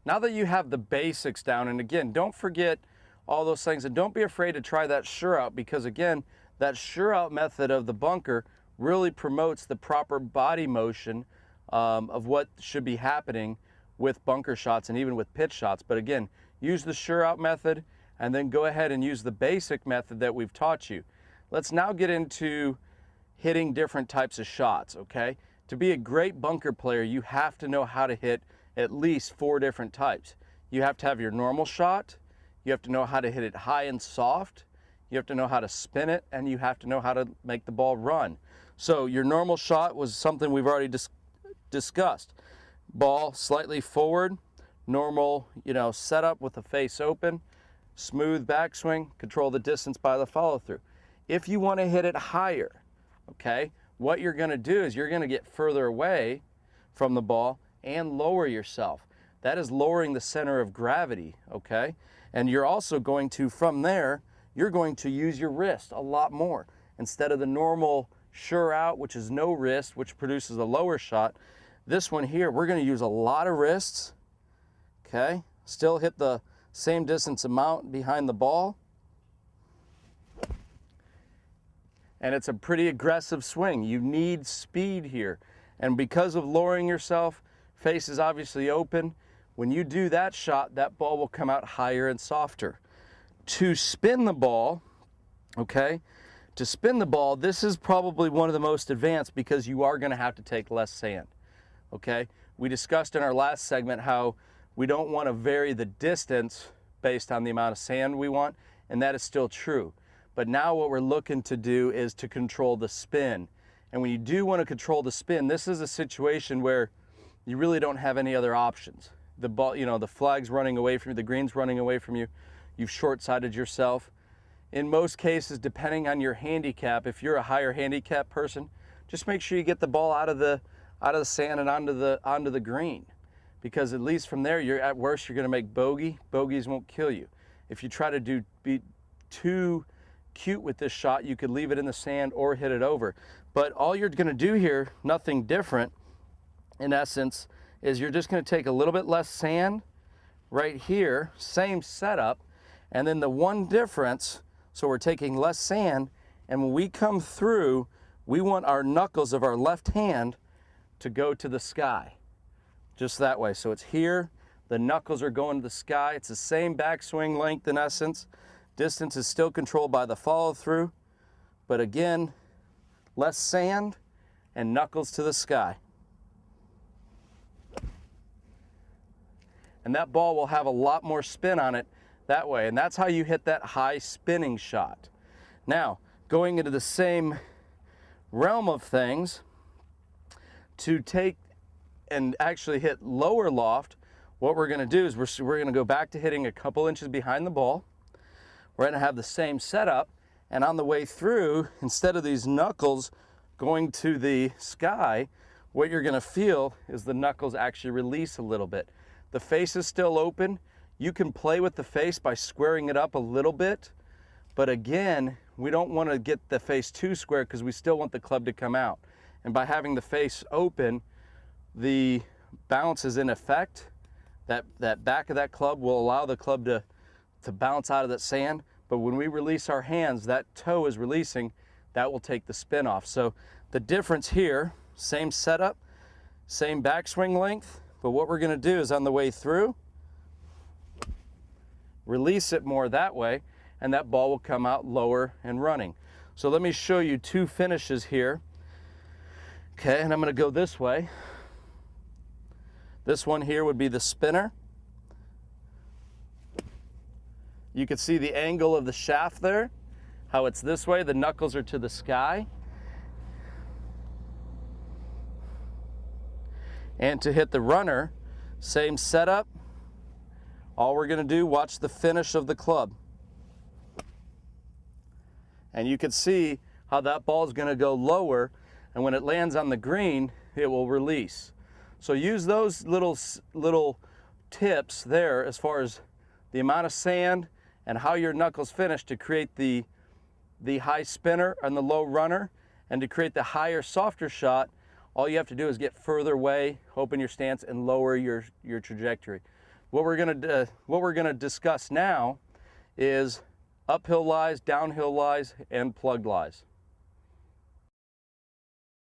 now that you have the basics down, and again, don't forget all those things, and don't be afraid to try that sure out, because again, that sure out method of the bunker really promotes the proper body motion of what should be happening with bunker shots and even with pitch shots. But again, use the sure out method and then go ahead and use the basic method that we've taught you. Let's now get into hitting different types of shots, okay? To be a great bunker player, you have to know how to hit at least 4 different types. You have to have your normal shot, you have to know how to hit it high and soft, you have to know how to spin it, and you have to know how to make the ball run. So your normal shot was something we've already discussed. Ball slightly forward, normal, setup with the face open, smooth backswing, control the distance by the follow through. If you want to hit it higher, okay, what you're going to do is you're going to get further away from the ball and lower yourself. That is lowering the center of gravity, okay? And you're also going to, from there, you're going to use your wrist a lot more. Instead of the normal sure out, which is no wrist, which produces a lower shot, this one here, we're going to use a lot of wrists, okay? Still hit the same distance amount behind the ball. And it's a pretty aggressive swing. You need speed here. And because of lowering yourself, face is obviously open. When you do that shot, that ball will come out higher and softer. To spin the ball, okay, to spin the ball, this is probably one of the most advanced because you are going to have to take less sand, okay? We discussed in our last segment how we don't want to vary the distance based on the amount of sand we want, and that is still true. But now what we're looking to do is to control the spin. And when you do want to control the spin, this is a situation where you really don't have any other options. The ball, the flag's running away from you, the green's running away from you, you've short-sighted yourself. In most cases, depending on your handicap, if you're a higher handicap person, just make sure you get the ball out of the sand and onto the green. Because at least from there, at worst, you're going to make bogey. Bogeys won't kill you. If you try to be too cute with this shot, you could leave it in the sand or hit it over. But all you're going to do here, nothing different, in essence, is you're just going to take a little bit less sand right here, same setup, and then the one difference, so we're taking less sand, and when we come through, we want our knuckles of our left hand to go to the sky, just that way. So it's here, the knuckles are going to the sky, it's the same backswing length in essence. Distance is still controlled by the follow through, but again, less sand and knuckles to the sky. And that ball will have a lot more spin on it that way, and that's how you hit that high spinning shot. Now, going into the same realm of things, to take and actually hit lower loft, what we're going to do is we're going to go back to hitting a couple inches behind the ball. We're going to have the same setup, and on the way through, instead of these knuckles going to the sky, what you're going to feel is the knuckles actually release a little bit. The face is still open. You can play with the face by squaring it up a little bit, but again, we don't want to get the face too square because we still want the club to come out. And by having the face open, the bounce is in effect. That back of that club will allow the club to bounce out of that sand, but when we release our hands, that toe is releasing, that will take the spin off. So the difference here, same setup, same backswing length, but what we're going to do is on the way through, release it more that way, and that ball will come out lower and running. So let me show you 2 finishes here. Okay, and I'm going to go this way. This one here would be the spinner. You can see the angle of the shaft there, how it's this way, the knuckles are to the sky. And to hit the runner, same setup. All we're going to do, watch the finish of the club. And you can see how that ball is going to go lower, and when it lands on the green, it will release. So use those little tips there as far as the amount of sand and how your knuckles finish to create the high spinner and the low runner, and to create the higher, softer shot. All you have to do is get further away, open your stance, and lower your trajectory. What we're gonna discuss now is uphill lies, downhill lies, and plugged lies.